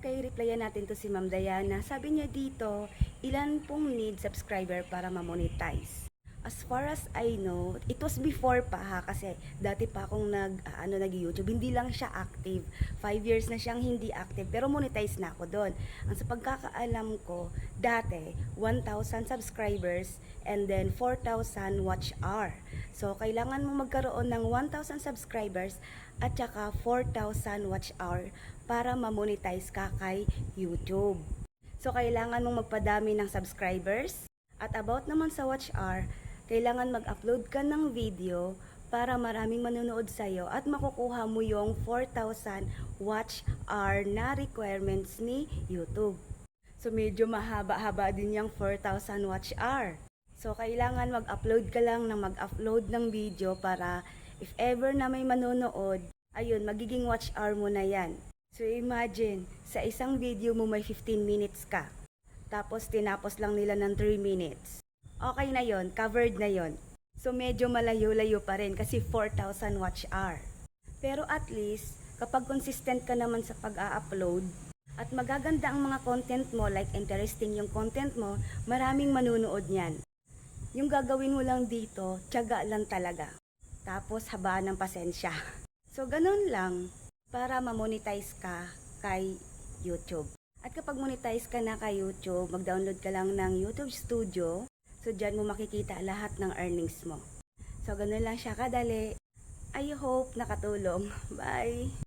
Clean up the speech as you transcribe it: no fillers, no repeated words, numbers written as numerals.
Okay, replyan natin to si Ma'am Diana. Sabi niya dito, ilan pong need subscriber para ma-monetize? As far as I know, it was before pa ha, kasi dati pa akong nag-YouTube, hindi lang siya active. 5 years na siyang hindi active, pero monetize na ako doon. Ang sa pagkakaalam ko, dati, 1,000 subscribers and then 4,000 watch hour. So, kailangan mo magkaroon ng 1,000 subscribers at saka 4,000 watch hour para ma-monetize ka kay YouTube. So, kailangan mong magpadami ng subscribers. At about naman sa watch hour, kailangan mag-upload ka ng video para maraming manonood sa'yo at makukuha mo yung 4,000 watch hour na requirements ni YouTube. So, medyo mahaba-haba din yung 4,000 watch hour. So, kailangan mag-upload ka lang ng mag-upload ng video para if ever na may manonood, ayun, magiging watch hour mo na yan. So, imagine, sa isang video mo may 15 minutes ka. Tapos, tinapos lang nila ng 3 minutes. Okay na yon, covered na yon. So, medyo malayo-layo pa rin kasi 4,000 watch hour. Pero at least, kapag consistent ka naman sa pag-a-upload, at magaganda ang mga content mo, like interesting yung content mo, maraming manunood niyan. Yung gagawin mo lang dito, tiyaga lang talaga. Tapos, habaan ng pasensya. So, ganun lang para ma-monetize ka kay YouTube. At kapag monetize ka na kay YouTube, mag-download ka lang ng YouTube Studio. So, dyan mo makikita lahat ng earnings mo. So, ganun lang siya kadali. I hope nakatulong. Bye!